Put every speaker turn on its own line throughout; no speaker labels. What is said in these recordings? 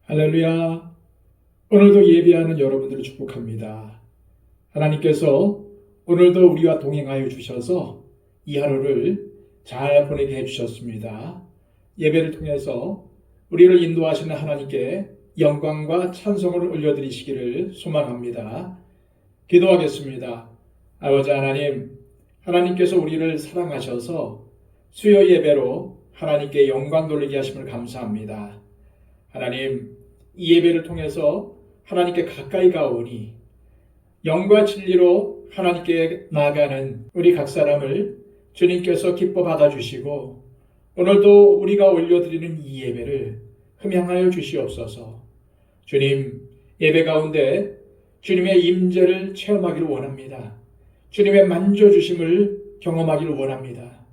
할렐루야. 오늘도 예배하는 여러분들을 축복합니다. 하나님께서 오늘도 우리와 동행하여 주셔서 이 하루를 잘 보내게 해주셨습니다. 예배를 통해서 우리를 인도하시는 하나님께 영광과 찬송을 올려드리시기를 소망합니다. 기도하겠습니다. 아버지 하나님, 하나님께서 우리를 사랑하셔서 수요 예배로 하나님께 영광 돌리게 하심을 감사합니다. 하나님, 이 예배를 통해서 하나님께 가까이 가오니 영과 진리로 하나님께 나아가는 우리 각 사람을 주님께서 기뻐 받아주시고 오늘도 우리가 올려드리는 이 예배를 흠양하여 주시옵소서. 주님, 예배 가운데 주님의 임재를 체험하기를 원합니다. 주님의 만져주심을 경험하기를 원합니다.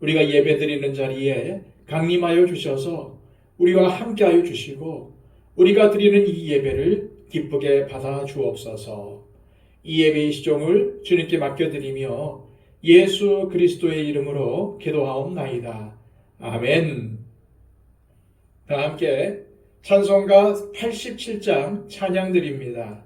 우리가 예배드리는 자리에 강림하여 주셔서 우리와 함께하여 주시고 우리가 드리는 이 예배를 기쁘게 받아 주옵소서. 이 예배의 시종을 주님께 맡겨드리며 예수 그리스도의 이름으로 기도하옵나이다. 아멘. 다 함께 찬송가 87장 찬양 드립니다.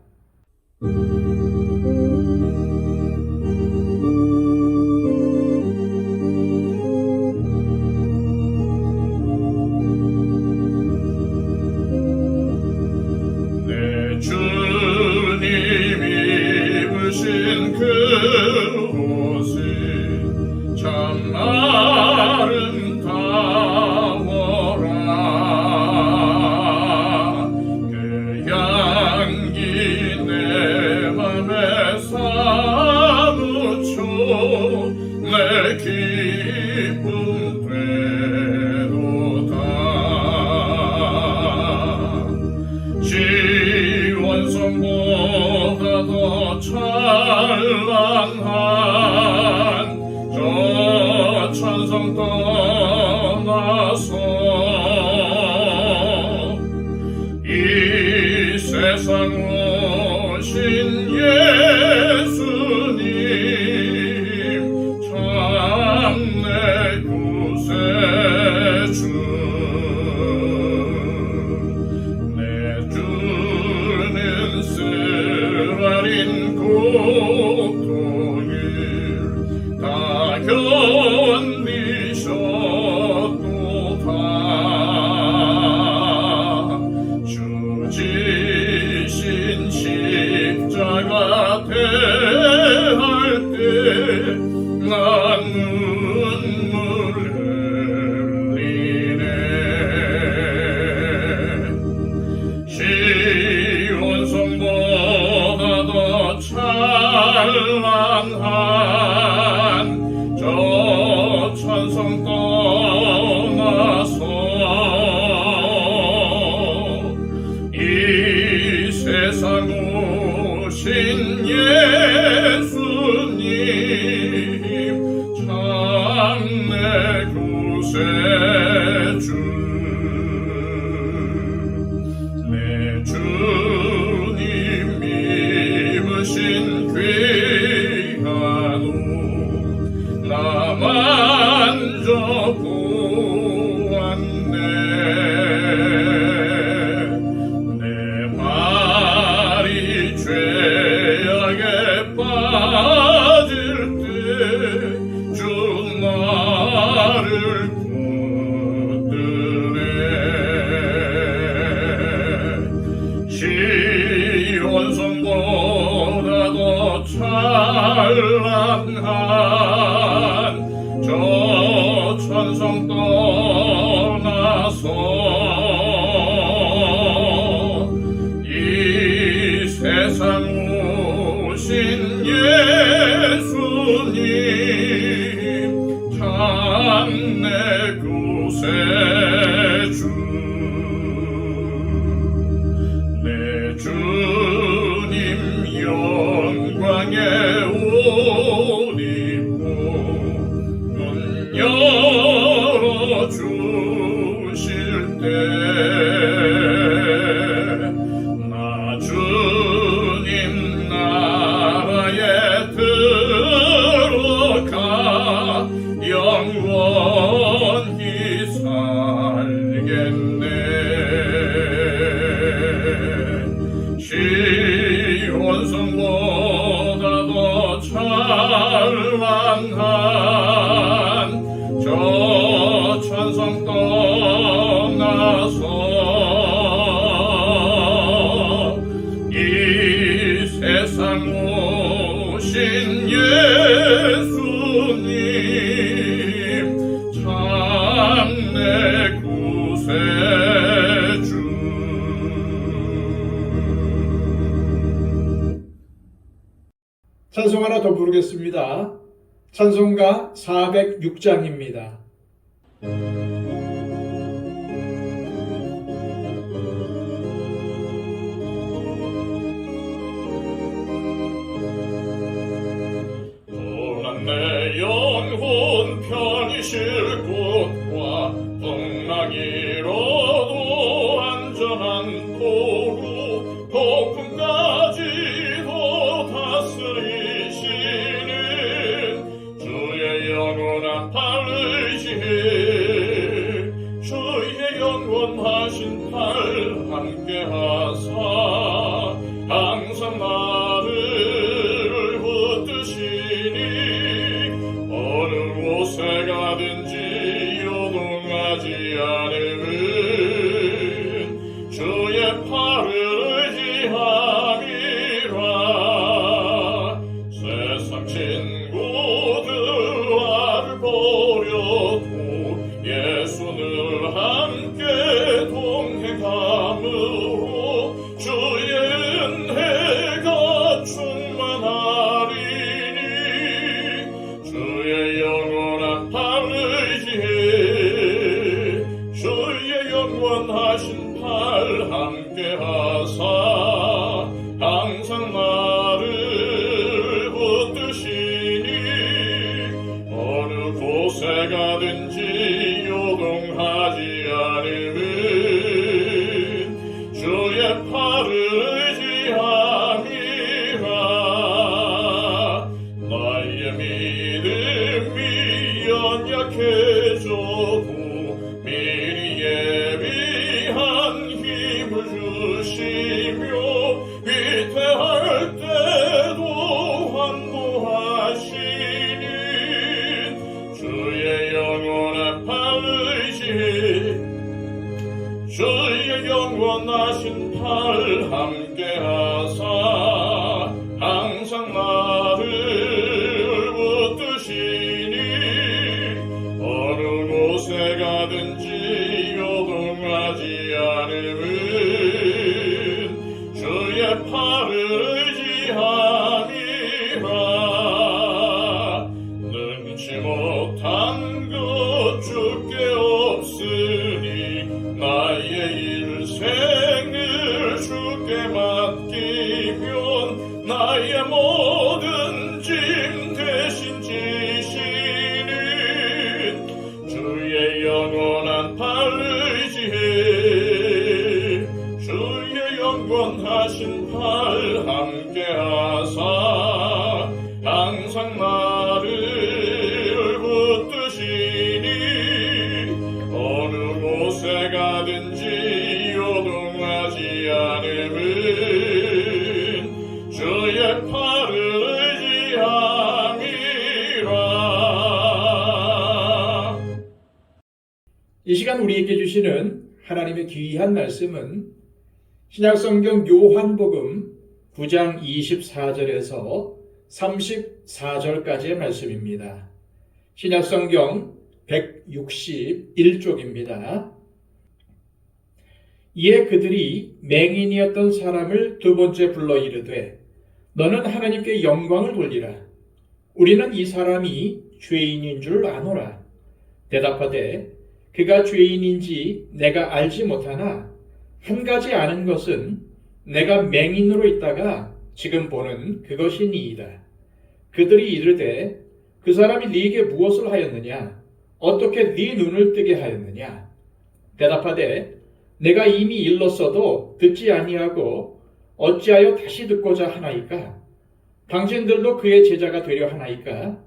천성 떠나서 이 세상 오신 예수님 참내 구세주 내 주는 쓰라린 고통을 다 견디셨도다. 주 지신 십자가 대할 때 난 눈물 흘리네. 시온성보다 더 찬란한 저 천성 떠나서 이 세상 오신 예수님 참내 구세주 내 주님 입으신 귀한 옷 나 만져보았네. 내 발이 죄악에 빠질 때 주 나를 붙드네. 시온성보다 더 찬란한 저 천성 떠나서 이 세상 오신 예수님 참내 구세주 내 주님 영광의 옷 입고 열어주실 때 나 주님 나라에 들어가 영원히 살 천성 떠나서 이 세상 오신 예수님 참 내 구세주.
찬송 하나 더 부르겠습니다. 찬송가 406장입니다.
떠난 내 영혼 편히 쉴 곳과 풍랑이로도 안전한 도로 폭풍까지도 다스리시는 주의 영원한 팔 의지해 주의 영원하신 팔 함께하사 항상 나를 붙드시니 어느 곳에 가든지 요동하지 않음은 주의 팔을 의지함이라. 세상 친구들 나를 버려도 예수는 함께 동행함으로 주의 은혜가 충만하리니 주의 영원한 팔 의지해 주의 영원하신 팔 함께하사 항상 나를 붙드시니 어느 곳에 가든지 요동하지 않음은 주의 팔을 의지함이라. 나의 믿음이 연약해져도 미리 예비한 힘을 주시며 위태할 때도 환도하시니 주의 영원한 팔 의지해 주의 영원하신 팔 함께하사 항상 나를 붙드시니 어느 곳에 가든지 요동하지 않음은 주의 팔을 의지함이라. 능치 못한 것 주께 없으니 나의 일생을 주께 맡기면 나의 모든 짐 대신 지시는 주의 영원한 팔 의지해 주의 영원하신 팔 함께하사 항상 나를 붙드시니 어느 곳에 가든지 요동하지 않음은 주의 팔을 의지함이라.
이 시간 우리에게 주시는 하나님의 귀한 말씀은 신약성경 요한복음 9장 24절에서 34절까지의 말씀입니다. 신약성경 161쪽입니다. 이에 그들이 맹인이었던 사람을 두 번째 불러 이르되 너는 하나님께 영광을 돌리라. 우리는 이 사람이 죄인인 줄 아노라. 대답하되 그가 죄인인지 내가 알지 못하나 한 가지 아는 것은 내가 맹인으로 있다가 지금 보는 그것이니이다. 그들이 이르되 그 사람이 네게 무엇을 하였느냐? 어떻게 네 눈을 뜨게 하였느냐? 대답하되 내가 이미 일렀어도 듣지 아니하고 어찌하여 다시 듣고자 하나이까? 당신들도 그의 제자가 되려 하나이까?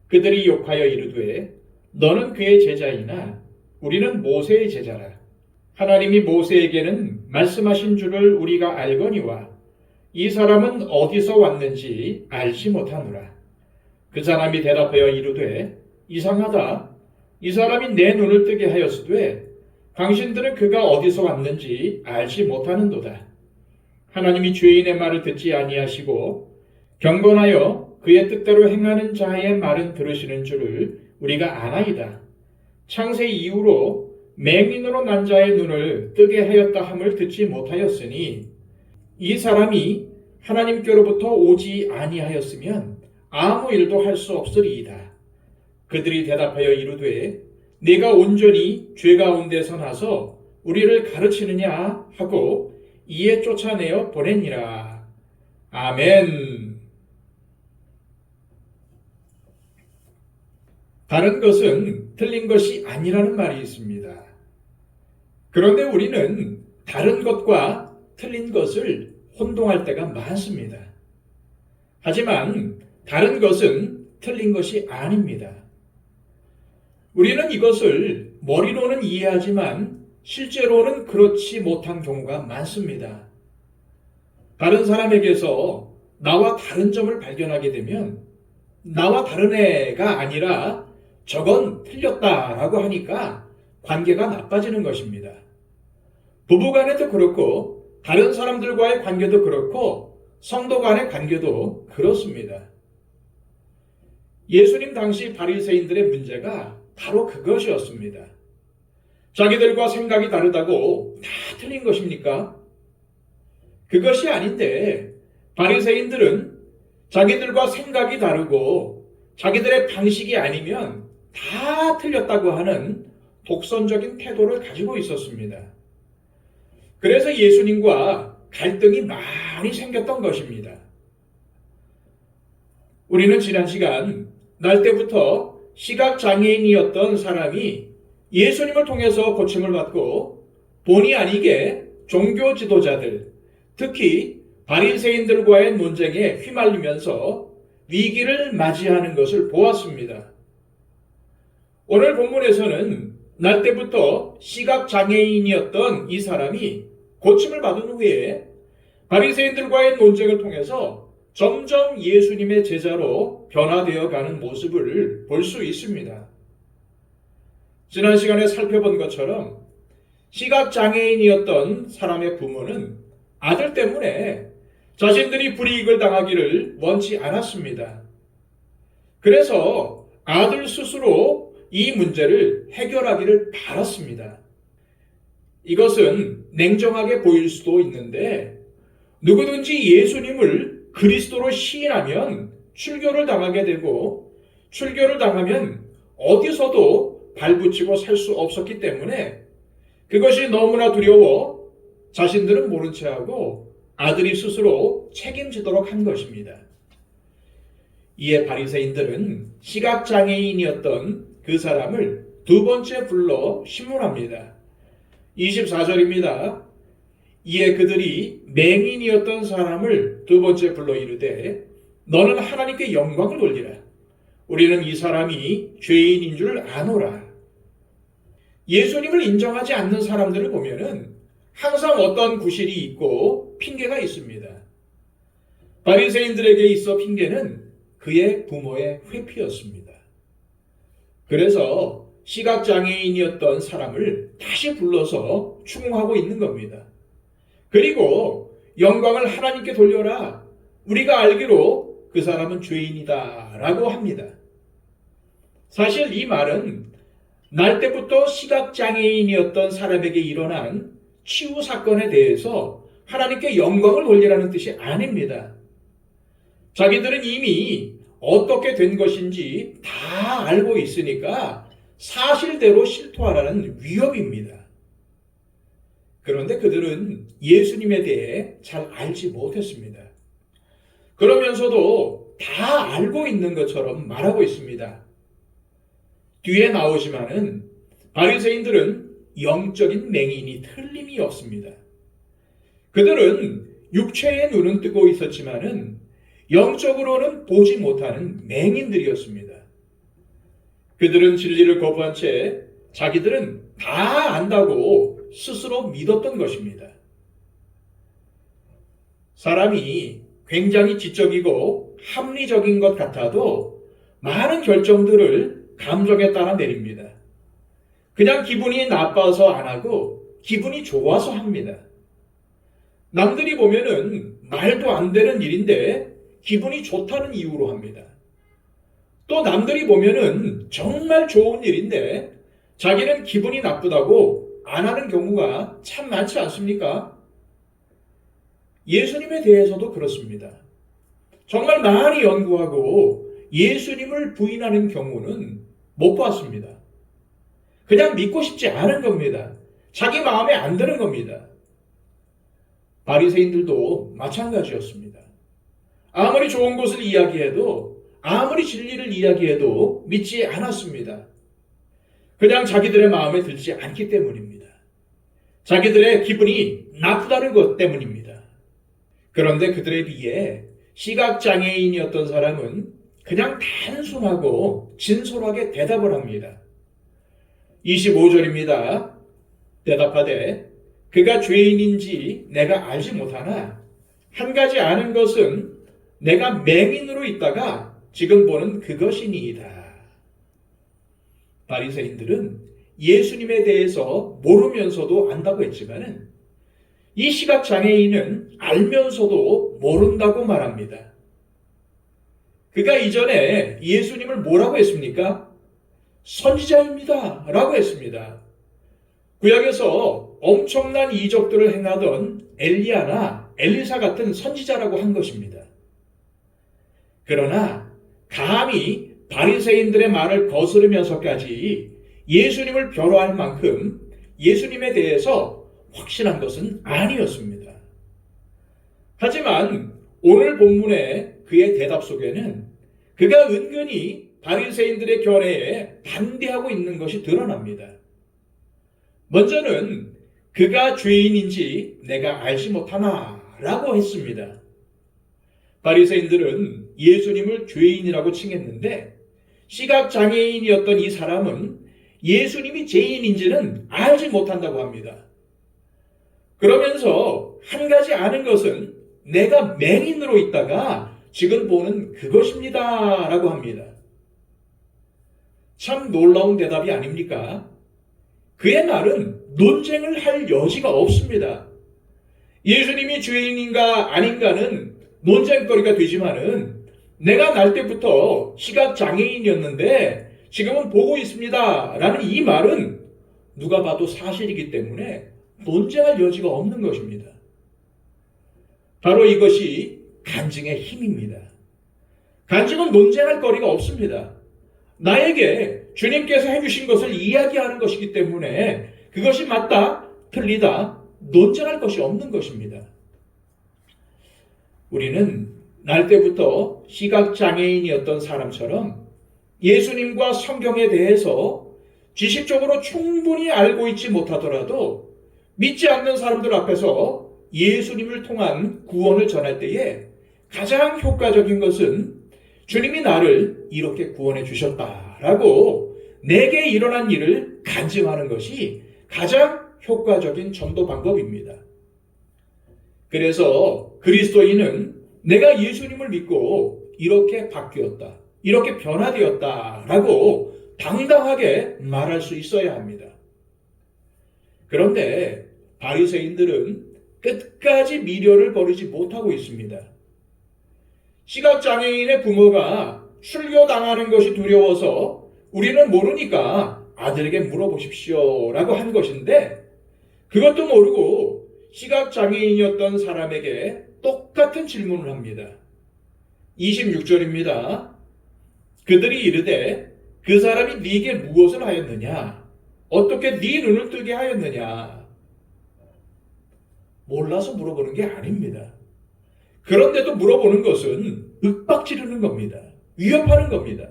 그들이 욕하여 이르되 너는 그의 제자이나 우리는 모세의 제자라. 하나님이 모세에게는 말씀하신 줄을 우리가 알거니와 이 사람은 어디서 왔는지 알지 못하노라. 그 사람이 대답하여 이르되 이상하다. 이 사람이 내 눈을 뜨게 하였으되 당신들은 그가 어디서 왔는지 알지 못하는도다. 하나님이 죄인의 말을 듣지 아니하시고 경건하여 그의 뜻대로 행하는 자의 말은 들으시는 줄을 우리가 아나이다. 창세 이후로 맹인으로 난 자의 눈을 뜨게 하였다 함을 듣지 못하였으니 이 사람이 하나님께로부터 오지 아니하였으면 아무 일도 할 수 없으리이다. 그들이 대답하여 이르되 네가 온전히 죄 가운데서 나서 우리를 가르치느냐 하고 이에 쫓아내어 보내니라. 아멘. 다른 것은 틀린 것이 아니라는 말이 있습니다. 그런데 우리는 다른 것과 틀린 것을 혼동할 때가 많습니다. 하지만 다른 것은 틀린 것이 아닙니다. 우리는 이것을 머리로는 이해하지만 실제로는 그렇지 못한 경우가 많습니다. 다른 사람에게서 나와 다른 점을 발견하게 되면 나와 다른 애가 아니라 저건 틀렸다라고 하니까 관계가 나빠지는 것입니다. 부부간에도 그렇고 다른 사람들과의 관계도 그렇고 성도 간의 관계도 그렇습니다. 예수님 당시 바리새인들의 문제가 바로 그것이었습니다. 자기들과 생각이 다르다고 다 틀린 것입니까? 그것이 아닌데 바리새인들은 자기들과 생각이 다르고 자기들의 방식이 아니면 다 틀렸다고 하는 독선적인 태도를 가지고 있었습니다. 그래서 예수님과 갈등이 많이 생겼던 것입니다. 우리는 지난 시간 날 때부터 시각장애인이었던 사람이 예수님을 통해서 고침을 받고 본의 아니게 종교 지도자들, 특히 바리새인들과의 논쟁에 휘말리면서 위기를 맞이하는 것을 보았습니다. 오늘 본문에서는 날 때부터 시각장애인이었던 이 사람이 고침을 받은 후에 바리새인들과의 논쟁을 통해서 점점 예수님의 제자로 변화되어 가는 모습을 볼 수 있습니다. 지난 시간에 살펴본 것처럼 시각장애인이었던 사람의 부모는 아들 때문에 자신들이 불이익을 당하기를 원치 않았습니다. 그래서 아들 스스로 이 문제를 해결하기를 바랐습니다. 이것은 냉정하게 보일 수도 있는데 누구든지 예수님을 그리스도로 시인하면 출교를 당하게 되고 출교를 당하면 어디서도 발붙이고 살 수 없었기 때문에 그것이 너무나 두려워 자신들은 모른 채하고 아들이 스스로 책임지도록 한 것입니다. 이에 바리새인들은 시각장애인이었던 그 사람을 두 번째 불러 신문합니다. 24절입니다. 이에 그들이 맹인이었던 사람을 두 번째 불러 이르되 너는 하나님께 영광을 돌리라. 우리는 이 사람이 죄인인 줄 아노라. 예수님을 인정하지 않는 사람들을 보면은 항상 어떤 구실이 있고 핑계가 있습니다. 바리새인들에게 있어 핑계는 그의 부모의 회피였습니다. 그래서 시각장애인이었던 사람을 다시 불러서 추궁하고 있는 겁니다. 그리고 영광을 하나님께 돌려라. 우리가 알기로 그 사람은 죄인이다 라고 합니다. 사실 이 말은 날 때부터 시각장애인이었던 사람에게 일어난 치유 사건에 대해서 하나님께 영광을 돌리라는 뜻이 아닙니다. 자기들은 이미 어떻게 된 것인지 다 알고 있으니까 사실대로 실토하라는 위협입니다. 그런데 그들은 예수님에 대해 잘 알지 못했습니다. 그러면서도 다 알고 있는 것처럼 말하고 있습니다. 뒤에 나오지만은 바리새인들은 영적인 맹인이 틀림이 없습니다. 그들은 육체의 눈은 뜨고 있었지만은 영적으로는 보지 못하는 맹인들이었습니다. 그들은 진리를 거부한 채 자기들은 다 안다고 스스로 믿었던 것입니다. 사람이 굉장히 지적이고 합리적인 것 같아도 많은 결정들을 감정에 따라 내립니다. 그냥 기분이 나빠서 안 하고 기분이 좋아서 합니다. 남들이 보면은 말도 안 되는 일인데 기분이 좋다는 이유로 합니다. 또 남들이 보면은 정말 좋은 일인데 자기는 기분이 나쁘다고 안 하는 경우가 참 많지 않습니까? 예수님에 대해서도 그렇습니다. 정말 많이 연구하고 예수님을 부인하는 경우는 못 봤습니다. 그냥 믿고 싶지 않은 겁니다. 자기 마음에 안 드는 겁니다. 바리새인들도 마찬가지였습니다. 아무리 좋은 것을 이야기해도 아무리 진리를 이야기해도 믿지 않았습니다. 그냥 자기들의 마음에 들지 않기 때문입니다. 자기들의 기분이 나쁘다는 것 때문입니다. 그런데 그들에 비해 시각장애인이었던 사람은 그냥 단순하고 진솔하게 대답을 합니다. 25절입니다. 대답하되 그가 죄인인지 내가 알지 못하나 한 가지 아는 것은 내가 맹인으로 있다가 지금 보는 그것이니이다. 바리새인들은 예수님에 대해서 모르면서도 안다고 했지만은 이 시각장애인은 알면서도 모른다고 말합니다. 그가 이전에 예수님을 뭐라고 했습니까? 선지자입니다 라고 했습니다. 구약에서 엄청난 이적들을 행하던 엘리야나 엘리사 같은 선지자라고 한 것입니다. 그러나 감히 바리새인들의 말을 거스르면서까지 예수님을 변호할 만큼 예수님에 대해서 확신한 것은 아니었습니다. 하지만 오늘 본문의 그의 대답 속에는 그가 은근히 바리새인들의 견해에 반대하고 있는 것이 드러납니다. 먼저는 그가 죄인인지 내가 알지 못하나 라고 했습니다. 바리새인들은 예수님을 죄인이라고 칭했는데 시각장애인이었던 이 사람은 예수님이 죄인인지는 알지 못한다고 합니다. 그러면서 한 가지 아는 것은 내가 맹인으로 있다가 지금 보는 그것입니다 라고 합니다. 참 놀라운 대답이 아닙니까? 그의 말은 논쟁을 할 여지가 없습니다. 예수님이 죄인인가 아닌가는 논쟁거리가 되지만은 내가 날 때부터 시각장애인이었는데 지금은 보고 있습니다 라는 이 말은 누가 봐도 사실이기 때문에 논쟁할 여지가 없는 것입니다. 바로 이것이 간증의 힘입니다. 간증은 논쟁할 거리가 없습니다. 나에게 주님께서 해주신 것을 이야기하는 것이기 때문에 그것이 맞다, 틀리다, 논쟁할 것이 없는 것입니다. 우리는 날 때부터 시각장애인이었던 사람처럼 예수님과 성경에 대해서 지식적으로 충분히 알고 있지 못하더라도 믿지 않는 사람들 앞에서 예수님을 통한 구원을 전할 때에 가장 효과적인 것은 주님이 나를 이렇게 구원해 주셨다라고 내게 일어난 일을 간증하는 것이 가장 효과적인 전도 방법입니다. 그래서 그리스도인은 내가 예수님을 믿고 이렇게 바뀌었다, 이렇게 변화되었다라고 당당하게 말할 수 있어야 합니다. 그런데 바리새인들은 끝까지 미련을 버리지 못하고 있습니다. 시각장애인의 부모가 출교당하는 것이 두려워서 우리는 모르니까 아들에게 물어보십시오 라고 한 것인데 그것도 모르고 시각장애인이었던 사람에게 똑같은 질문을 합니다. 26절입니다. 그들이 이르되 그 사람이 네게 무엇을 하였느냐? 어떻게 네 눈을 뜨게 하였느냐? 몰라서 물어보는 게 아닙니다. 그런데도 물어보는 것은 윽박지르는 겁니다. 위협하는 겁니다.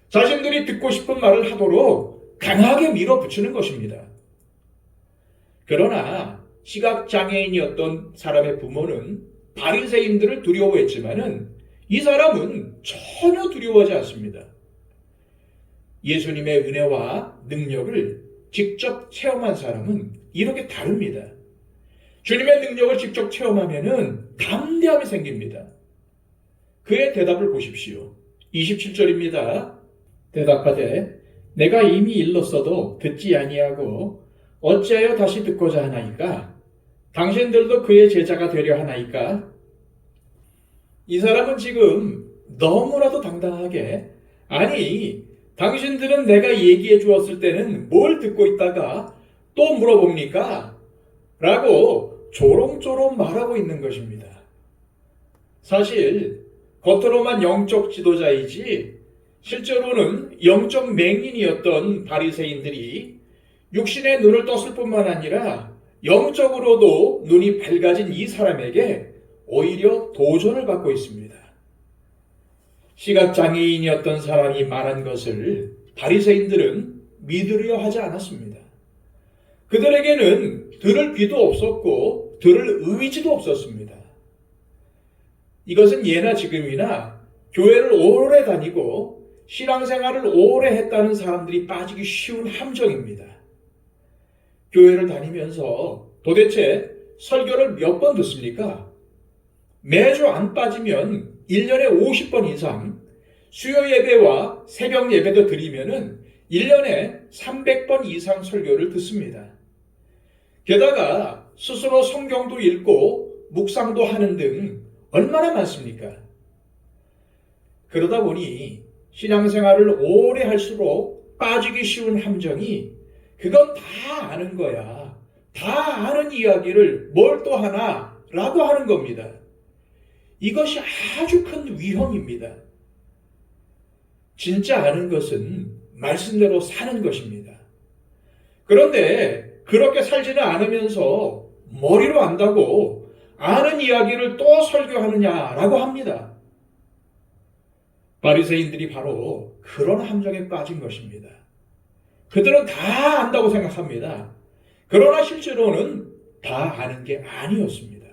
자신들이 듣고 싶은 말을 하도록 강하게 밀어붙이는 것입니다. 그러나 시각장애인이었던 사람의 부모는 바리새인들을 두려워했지만은 이 사람은 전혀 두려워하지 않습니다. 예수님의 은혜와 능력을 직접 체험한 사람은 이렇게 다릅니다. 주님의 능력을 직접 체험하면은 담대함이 생깁니다. 그의 대답을 보십시오. 27절입니다. 대답하되 내가 이미 일렀어도 듣지 아니하고 어찌하여 다시 듣고자 하나이까? 당신들도 그의 제자가 되려 하나이까? 이 사람은 지금 너무나도 당당하게, 아니, 당신들은 내가 얘기해 주었을 때는 뭘 듣고 있다가 또 물어봅니까? 라고 조롱조롱 말하고 있는 것입니다. 사실 겉으로만 영적 지도자이지 실제로는 영적 맹인이었던 바리새인들이 육신의 눈을 떴을 뿐만 아니라 영적으로도 눈이 밝아진 이 사람에게 오히려 도전을 받고 있습니다. 시각장애인이었던 사람이 말한 것을 바리새인들은 믿으려 하지 않았습니다. 그들에게는 들을 귀도 없었고 들을 의지도 없었습니다. 이것은 예나 지금이나 교회를 오래 다니고 신앙생활을 오래 했다는 사람들이 빠지기 쉬운 함정입니다. 교회를 다니면서 도대체 설교를 몇 번 듣습니까? 매주 안 빠지면 1년에 50번 이상, 수요 예배와 새벽 예배도 드리면은 1년에 300번 이상 설교를 듣습니다. 게다가 스스로 성경도 읽고 묵상도 하는 등 얼마나 많습니까? 그러다 보니 신앙생활을 오래 할수록 빠지기 쉬운 함정이 그건 다 아는 거야. 다 아는 이야기를 뭘 또 하나? 라고 하는 겁니다. 이것이 아주 큰 위험입니다. 진짜 아는 것은 말씀대로 사는 것입니다. 그런데 그렇게 살지는 않으면서 머리로 안다고 아는 이야기를 또 설교하느냐라고 합니다. 바리새인들이 바로 그런 함정에 빠진 것입니다. 그들은 다 안다고 생각합니다. 그러나 실제로는 다 아는 게 아니었습니다.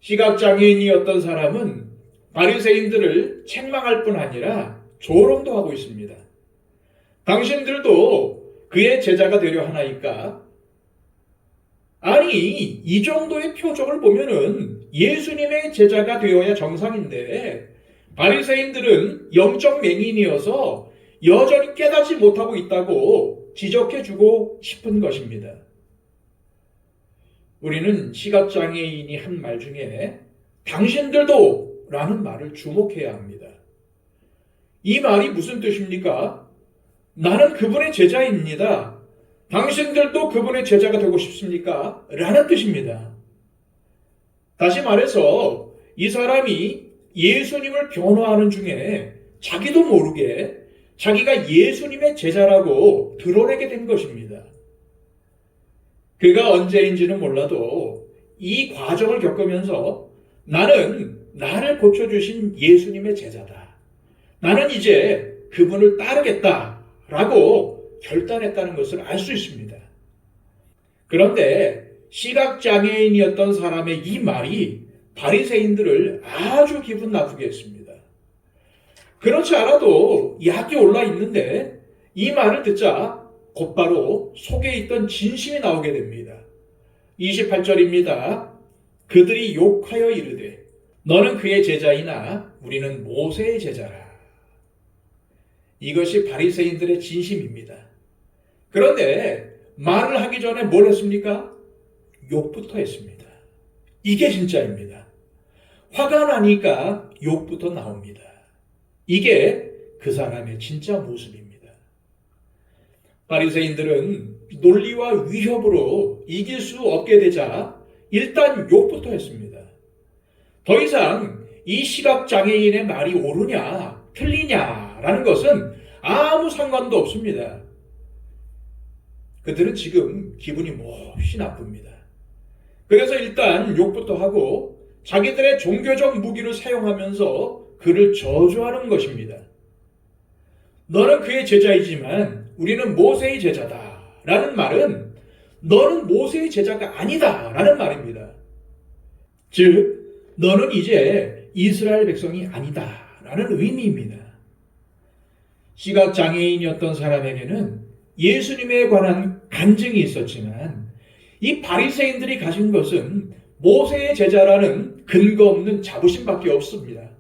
시각장애인이었던 사람은 바리새인들을 책망할 뿐 아니라 조롱도 하고 있습니다. 당신들도 그의 제자가 되려 하나이까? 아니, 이 정도의 표정을 보면은 예수님의 제자가 되어야 정상인데 바리새인들은 영적 맹인이어서 여전히 깨닫지 못하고 있다고 지적해주고 싶은 것입니다. 우리는 시각장애인이 한 말 중에 당신들도 라는 말을 주목해야 합니다. 이 말이 무슨 뜻입니까? 나는 그분의 제자입니다. 당신들도 그분의 제자가 되고 싶습니까? 라는 뜻입니다. 다시 말해서 이 사람이 예수님을 변호하는 중에 자기도 모르게 자기가 예수님의 제자라고 드러내게 된 것입니다. 그가 언제인지는 몰라도 이 과정을 겪으면서 나는 나를 고쳐주신 예수님의 제자다. 나는 이제 그분을 따르겠다라고 결단했다는 것을 알 수 있습니다. 그런데 시각장애인이었던 사람의 이 말이 바리새인들을 아주 기분 나쁘게 했습니다. 그렇지 않아도 약이 올라 있는데 이 말을 듣자 곧바로 속에 있던 진심이 나오게 됩니다. 28절입니다. 그들이 욕하여 이르되 너는 그의 제자이나 우리는 모세의 제자라. 이것이 바리새인들의 진심입니다. 그런데 말을 하기 전에 뭘 했습니까? 욕부터 했습니다. 이게 진짜입니다. 화가 나니까 욕부터 나옵니다. 이게 그 사람의 진짜 모습입니다. 바리새인들은 논리와 위협으로 이길 수 없게 되자 일단 욕부터 했습니다. 더 이상 이 시각장애인의 말이 옳으냐 틀리냐라는 것은 아무 상관도 없습니다. 그들은 지금 기분이 몹시 나쁩니다. 그래서 일단 욕부터 하고 자기들의 종교적 무기를 사용하면서 그를 저주하는 것입니다. 너는 그의 제자이지만 우리는 모세의 제자다 라는 말은 너는 모세의 제자가 아니다 라는 말입니다. 즉 너는 이제 이스라엘 백성이 아니다 라는 의미입니다. 시각장애인이었던 사람에게는 예수님에 관한 간증이 있었지만 이 바리새인들이 가진 것은 모세의 제자라는 근거 없는 자부심밖에 없습니다.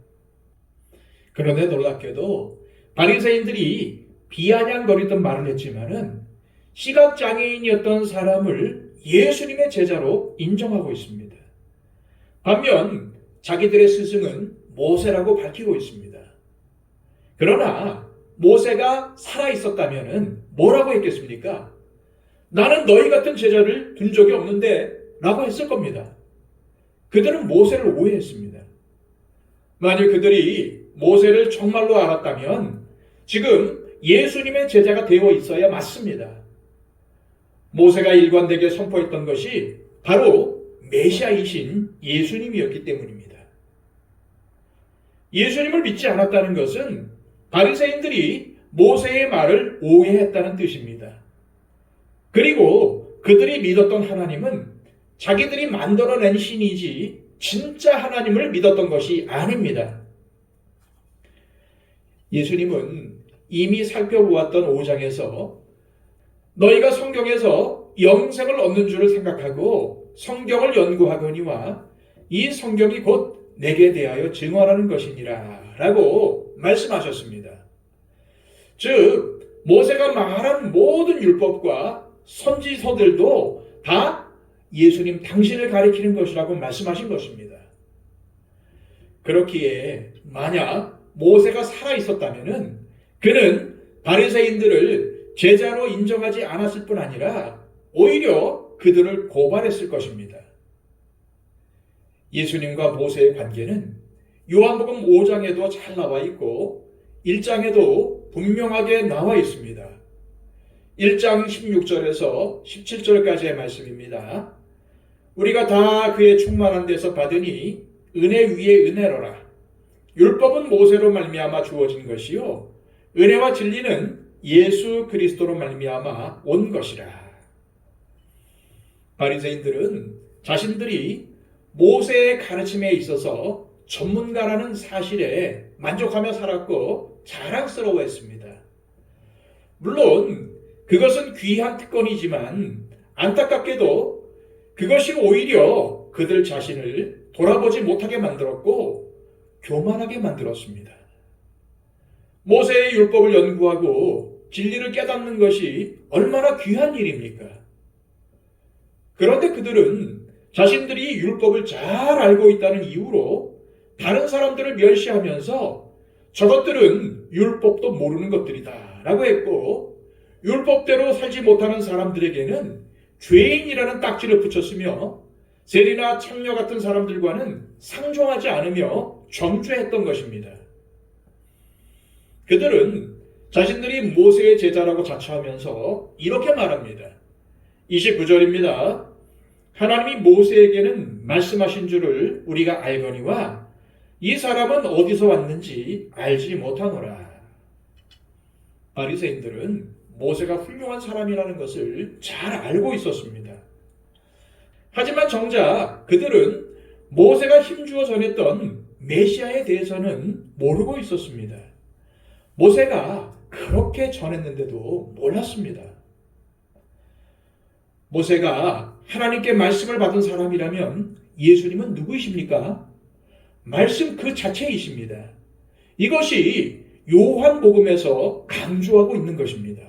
그런데 놀랍게도 바리새인들이 비아냥거리던 말을 했지만은 시각장애인이었던 사람을 예수님의 제자로 인정하고 있습니다. 반면 자기들의 스승은 모세라고 밝히고 있습니다. 그러나 모세가 살아있었다면 뭐라고 했겠습니까? 나는 너희 같은 제자를 둔 적이 없는데 라고 했을 겁니다. 그들은 모세를 오해했습니다. 만일 그들이 모세를 정말로 알았다면 지금 예수님의 제자가 되어 있어야 맞습니다. 모세가 일관되게 선포했던 것이 바로 메시아이신 예수님이었기 때문입니다. 예수님을 믿지 않았다는 것은 바리새인들이 모세의 말을 오해했다는 뜻입니다. 그리고 그들이 믿었던 하나님은 자기들이 만들어낸 신이지 진짜 하나님을 믿었던 것이 아닙니다. 예수님은 이미 살펴보았던 5장에서 너희가 성경에서 영생을 얻는 줄을 생각하고 성경을 연구하거니와 이 성경이 곧 내게 대하여 증언하는 것이니라 라고 말씀하셨습니다. 즉 모세가 말한 모든 율법과 선지서들도 다 예수님 당신을 가리키는 것이라고 말씀하신 것입니다. 그렇기에 만약 모세가 살아있었다면 그는 바리새인들을 제자로 인정하지 않았을 뿐 아니라 오히려 그들을 고발했을 것입니다. 예수님과 모세의 관계는 요한복음 5장에도 잘 나와 있고 1장에도 분명하게 나와 있습니다. 1장 16절에서 17절까지의 말씀입니다. 우리가 다 그의 충만한 데서 받으니 은혜 위에 은혜로라. 율법은 모세로 말미암아 주어진 것이요 은혜와 진리는 예수 그리스도로 말미암아 온 것이라. 바리새인들은 자신들이 모세의 가르침에 있어서 전문가라는 사실에 만족하며 살았고 자랑스러워했습니다. 물론 그것은 귀한 특권이지만 안타깝게도 그것이 오히려 그들 자신을 돌아보지 못하게 만들었고 교만하게 만들었습니다. 모세의 율법을 연구하고 진리를 깨닫는 것이 얼마나 귀한 일입니까? 그런데 그들은 자신들이 율법을 잘 알고 있다는 이유로 다른 사람들을 멸시하면서 저것들은 율법도 모르는 것들이다 라고 했고 율법대로 살지 못하는 사람들에게는 죄인이라는 딱지를 붙였으며 세리나 창녀 같은 사람들과는 상종하지 않으며 정죄했던 것입니다. 그들은 자신들이 모세의 제자라고 자처하면서 이렇게 말합니다. 29절입니다. 하나님이 모세에게는 말씀하신 줄을 우리가 알거니와 이 사람은 어디서 왔는지 알지 못하노라. 바리새인들은 모세가 훌륭한 사람이라는 것을 잘 알고 있었습니다. 하지만 정작 그들은 모세가 힘주어 전했던 메시아에 대해서는 모르고 있었습니다. 모세가 그렇게 전했는데도 몰랐습니다. 모세가 하나님께 말씀을 받은 사람이라면 예수님은 누구이십니까? 말씀 그 자체이십니다. 이것이 요한복음에서 강조하고 있는 것입니다.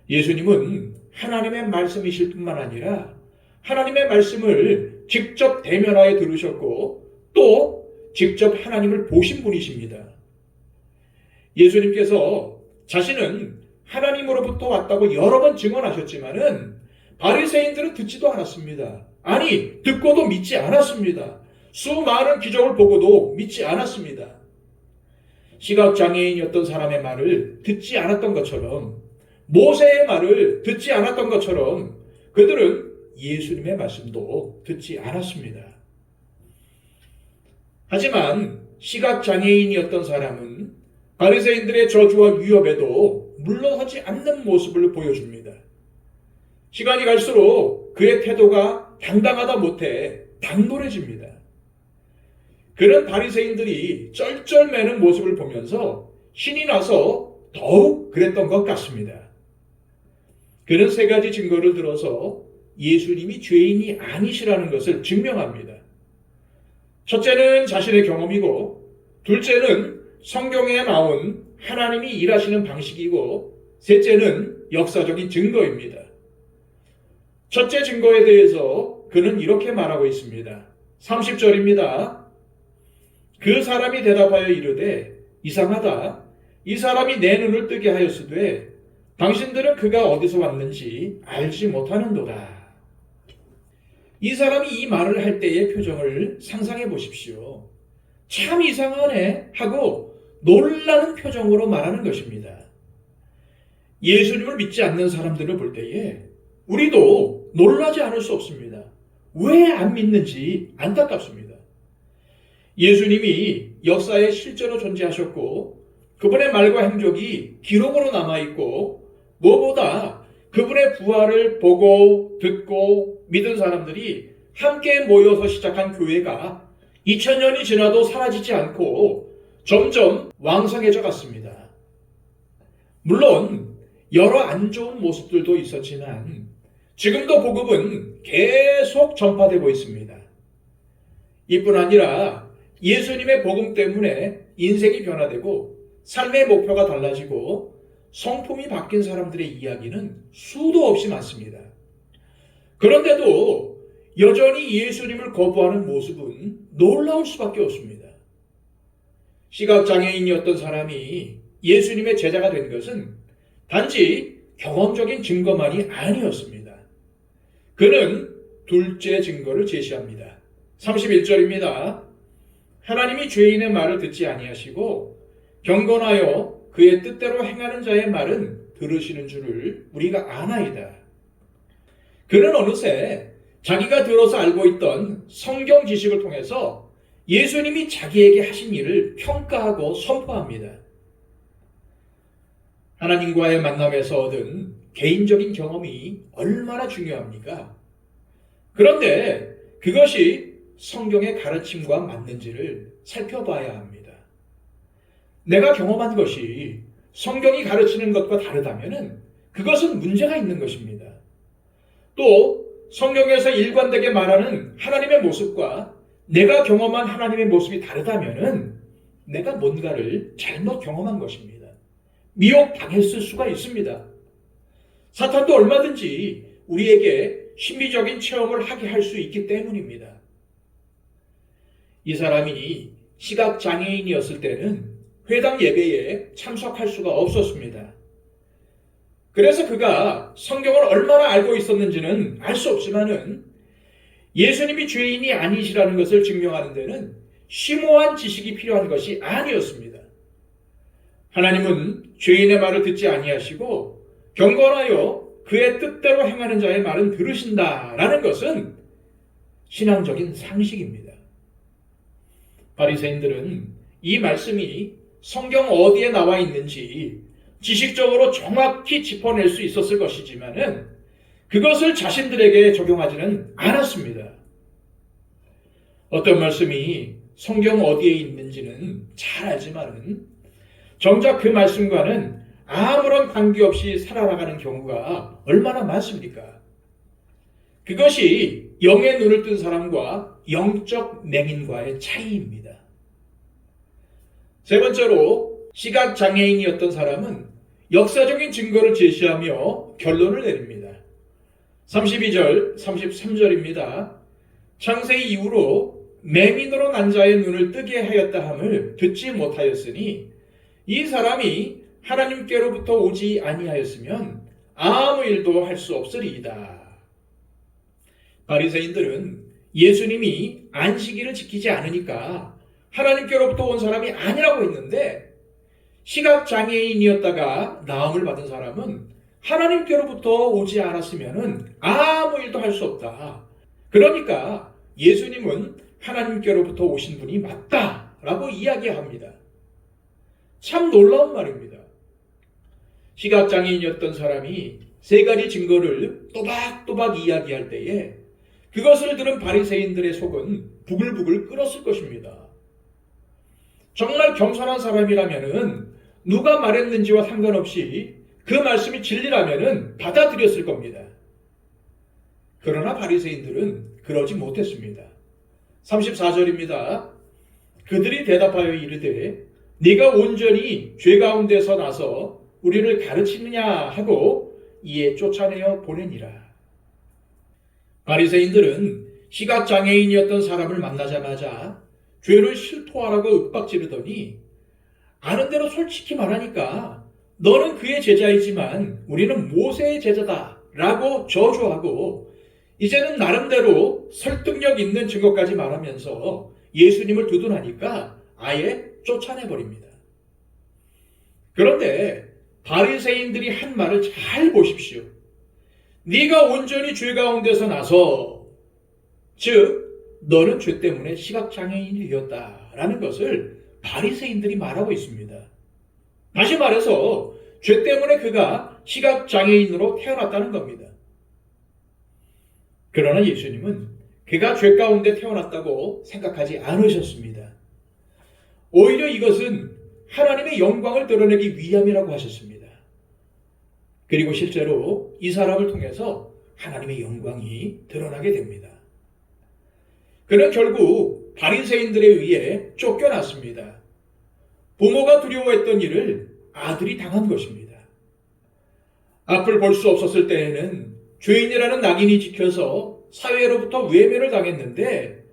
예수님은 하나님의 말씀이실 뿐만 아니라 하나님의 말씀을 직접 대면하여 들으셨고 또 직접 하나님을 보신 분이십니다. 예수님께서 자신은 하나님으로부터 왔다고 여러 번 증언하셨지만은 바리새인들은 듣지도 않았습니다. 아니, 듣고도 믿지 않았습니다. 수많은 기적을 보고도 믿지 않았습니다. 시각장애인이었던 사람의 말을 듣지 않았던 것처럼 모세의 말을 듣지 않았던 것처럼 그들은 예수님의 말씀도 듣지 않았습니다. 하지만 시각장애인이었던 사람은 바리새인들의 저주와 위협에도 물러서지 않는 모습을 보여줍니다. 시간이 갈수록 그의 태도가 당당하다 못해 당돌해집니다. 그런 바리새인들이 쩔쩔매는 모습을 보면서 신이 나서 더욱 그랬던 것 같습니다. 그는 세 가지 증거를 들어서 예수님이 죄인이 아니시라는 것을 증명합니다. 첫째는 자신의 경험이고 둘째는 성경에 나온 하나님이 일하시는 방식이고, 셋째는 역사적인 증거입니다. 첫째 증거에 대해서 그는 이렇게 말하고 있습니다. 30절입니다. 그 사람이 대답하여 이르되 이상하다. 이 사람이 내 눈을 뜨게 하였으되 당신들은 그가 어디서 왔는지 알지 못하는도다. 이 사람이 이 말을 할 때의 표정을 상상해 보십시오. 참 이상하네 하고 놀라는 표정으로 말하는 것입니다. 예수님을 믿지 않는 사람들을 볼 때에 우리도 놀라지 않을 수 없습니다. 왜 안 믿는지 안타깝습니다. 예수님이 역사에 실제로 존재하셨고 그분의 말과 행적이 기록으로 남아있고 무엇보다 그분의 부활을 보고 듣고 믿은 사람들이 함께 모여서 시작한 교회가 2000년이 지나도 사라지지 않고 점점 왕성해져 갔습니다. 물론 여러 안 좋은 모습들도 있었지만 지금도 복음은 계속 전파되고 있습니다. 이뿐 아니라 예수님의 복음 때문에 인생이 변화되고 삶의 목표가 달라지고 성품이 바뀐 사람들의 이야기는 수도 없이 많습니다. 그런데도 여전히 예수님을 거부하는 모습은 놀라울 수밖에 없습니다. 시각장애인이었던 사람이 예수님의 제자가 된 것은 단지 경험적인 증거만이 아니었습니다. 그는 둘째 증거를 제시합니다. 31절입니다. 하나님이 죄인의 말을 듣지 아니하시고 경건하여 그의 뜻대로 행하는 자의 말은 들으시는 줄을 우리가 아나이다. 그는 어느새 자기가 들어서 알고 있던 성경 지식을 통해서 예수님이 자기에게 하신 일을 평가하고 선포합니다. 하나님과의 만남에서 얻은 개인적인 경험이 얼마나 중요합니까? 그런데 그것이 성경의 가르침과 맞는지를 살펴봐야 합니다. 내가 경험한 것이 성경이 가르치는 것과 다르다면 그것은 문제가 있는 것입니다. 또 성경에서 일관되게 말하는 하나님의 모습과 내가 경험한 하나님의 모습이 다르다면 내가 뭔가를 잘못 경험한 것입니다. 미혹당했을 수가 있습니다. 사탄도 얼마든지 우리에게 심리적인 체험을 하게 할 수 있기 때문입니다. 이 사람이 시각장애인이었을 때는 회당 예배에 참석할 수가 없었습니다. 그래서 그가 성경을 얼마나 알고 있었는지는 알 수 없지만은 예수님이 죄인이 아니시라는 것을 증명하는 데는 심오한 지식이 필요한 것이 아니었습니다. 하나님은 죄인의 말을 듣지 아니하시고 경건하여 그의 뜻대로 행하는 자의 말은 들으신다라는 것은 신앙적인 상식입니다. 바리새인들은 이 말씀이 성경 어디에 나와 있는지 지식적으로 정확히 짚어낼 수 있었을 것이지만은 그것을 자신들에게 적용하지는 않았습니다. 어떤 말씀이 성경 어디에 있는지는 잘 알지만은 정작 그 말씀과는 아무런 관계없이 살아나가는 경우가 얼마나 많습니까? 그것이 영의 눈을 뜬 사람과 영적 맹인과의 차이입니다. 세 번째로 시각장애인이었던 사람은 역사적인 증거를 제시하며 결론을 내립니다. 32절, 33절입니다. 창세 이후로 맹인으로 난 자의 눈을 뜨게 하였다 함을 듣지 못하였으니 이 사람이 하나님께로부터 오지 아니하였으면 아무 일도 할 수 없으리이다. 바리새인들은 예수님이 안식일을 지키지 않으니까 하나님께로부터 온 사람이 아니라고 했는데 시각장애인이었다가 나음을 받은 사람은 하나님께로부터 오지 않았으면 아무 일도 할 수 없다. 그러니까 예수님은 하나님께로부터 오신 분이 맞다라고 이야기합니다. 참 놀라운 말입니다. 시각장애인이었던 사람이 세 가지 증거를 또박또박 이야기할 때에 그것을 들은 바리새인들의 속은 부글부글 끓었을 것입니다. 정말 겸손한 사람이라면은 누가 말했는지와 상관없이 그 말씀이 진리라면은 받아들였을 겁니다. 그러나 바리새인들은 그러지 못했습니다. 34절입니다. 그들이 대답하여 이르되 네가 온전히 죄 가운데서 나서 우리를 가르치느냐 하고 이에 쫓아내어 보내니라. 바리새인들은 시각장애인이었던 사람을 만나자마자 죄를 실토하라고 윽박지르더니 아는 대로 솔직히 말하니까 너는 그의 제자이지만 우리는 모세의 제자다 라고 저주하고 이제는 나름대로 설득력 있는 증거까지 말하면서 예수님을 두둔하니까 아예 쫓아내버립니다. 그런데 바리새인들이 한 말을 잘 보십시오. 네가 온전히 죄 가운데서 나서 즉 너는 죄 때문에 시각장애인이 되었다라는 것을 바리새인들이 말하고 있습니다. 다시 말해서 죄 때문에 그가 시각장애인으로 태어났다는 겁니다. 그러나 예수님은 그가 죄 가운데 태어났다고 생각하지 않으셨습니다. 오히려 이것은 하나님의 영광을 드러내기 위함이라고 하셨습니다. 그리고 실제로 이 사람을 통해서 하나님의 영광이 드러나게 됩니다. 그는 결국 바리새인들에 의해 쫓겨났습니다. 부모가 두려워했던 일을 아들이 당한 것입니다. 앞을 볼 수 없었을 때에는 죄인이라는 낙인이 찍혀서 사회로부터 외면을 당했는데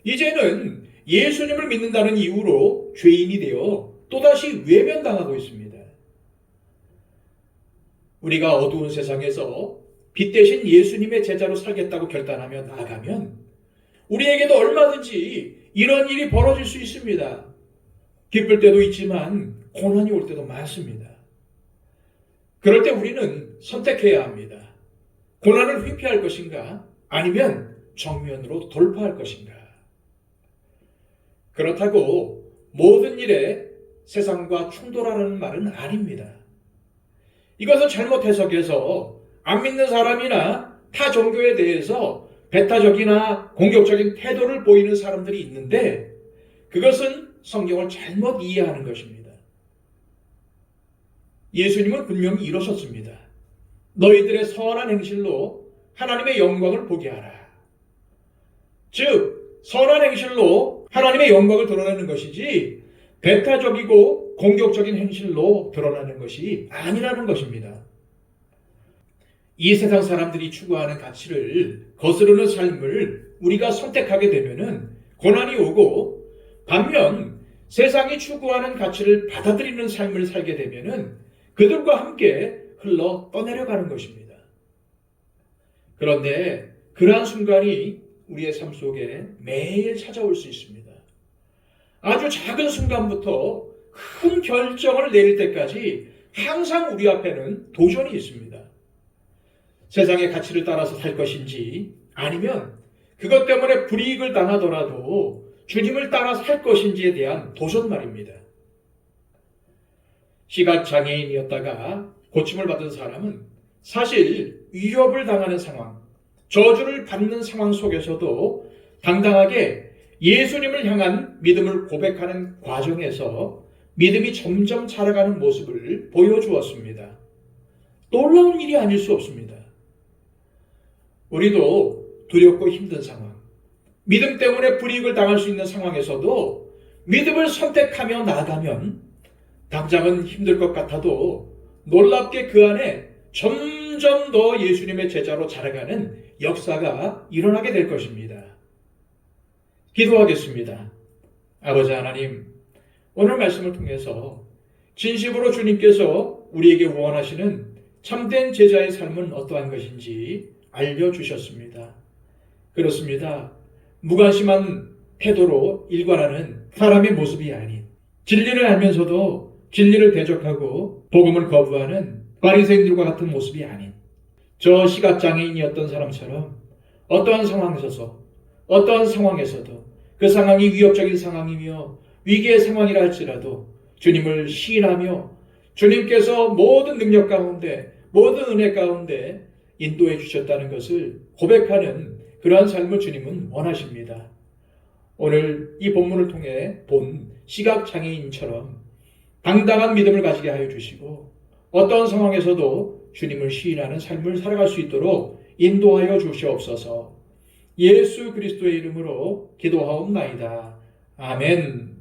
이제는 예수님을 믿는다는 이유로 죄인이 되어 또다시 외면당하고 있습니다. 우리가 어두운 세상에서 빛 대신 예수님의 제자로 살겠다고 결단하며 나아가면 우리에게도 얼마든지 이런 일이 벌어질 수 있습니다. 기쁠 때도 있지만 고난이 올 때도 많습니다. 그럴 때 우리는 선택해야 합니다. 고난을 회피할 것인가 아니면 정면으로 돌파할 것인가. 그렇다고 모든 일에 세상과 충돌하는 말은 아닙니다. 이것은 잘못 해석해서 안 믿는 사람이나 타 종교에 대해서 배타적이나 공격적인 태도를 보이는 사람들이 있는데 그것은 성경을 잘못 이해하는 것입니다. 예수님은 분명히 이러셨습니다. 너희들의 선한 행실로 하나님의 영광을 보게 하라. 즉 선한 행실로 하나님의 영광을 드러내는 것이지 배타적이고 공격적인 행실로 드러나는 것이 아니라는 것입니다. 이 세상 사람들이 추구하는 가치를 거스르는 삶을 우리가 선택하게 되면은 고난이 오고 반면 세상이 추구하는 가치를 받아들이는 삶을 살게 되면은 그들과 함께 흘러 떠내려가는 것입니다. 그런데 그러한 순간이 우리의 삶 속에 매일 찾아올 수 있습니다. 아주 작은 순간부터 큰 결정을 내릴 때까지 항상 우리 앞에는 도전이 있습니다. 세상의 가치를 따라서 살 것인지 아니면 그것 때문에 불이익을 당하더라도 주님을 따라 살 것인지에 대한 도전 말입니다. 시각장애인이었다가 고침을 받은 사람은 사실 위협을 당하는 상황, 저주를 받는 상황 속에서도 당당하게 예수님을 향한 믿음을 고백하는 과정에서 믿음이 점점 자라가는 모습을 보여주었습니다. 놀라운 일이 아닐 수 없습니다. 우리도 두렵고 힘든 상황, 믿음 때문에 불이익을 당할 수 있는 상황에서도 믿음을 선택하며 나아가면 당장은 힘들 것 같아도 놀랍게 그 안에 점점 더 예수님의 제자로 자라가는 역사가 일어나게 될 것입니다. 기도하겠습니다. 아버지 하나님, 오늘 말씀을 통해서 진심으로 주님께서 우리에게 원하시는 참된 제자의 삶은 어떠한 것인지 알려주셨습니다. 그렇습니다. 무관심한 태도로 일관하는 사람의 모습이 아닌 진리를 알면서도 진리를 대적하고 복음을 거부하는 바리새인들과 같은 모습이 아닌 저 시각장애인이었던 사람처럼 어떠한 상황에서도 그 상황이 위협적인 상황이며 위기의 상황이라 할지라도 주님을 시인하며 주님께서 모든 능력 가운데 모든 은혜 가운데 인도해 주셨다는 것을 고백하는 그러한 삶을 주님은 원하십니다. 오늘 이 본문을 통해 본 시각장애인처럼 당당한 믿음을 가지게 하여 주시고 어떤 상황에서도 주님을 시인하는 삶을 살아갈 수 있도록 인도하여 주시옵소서. 예수 그리스도의 이름으로 기도하옵나이다. 아멘.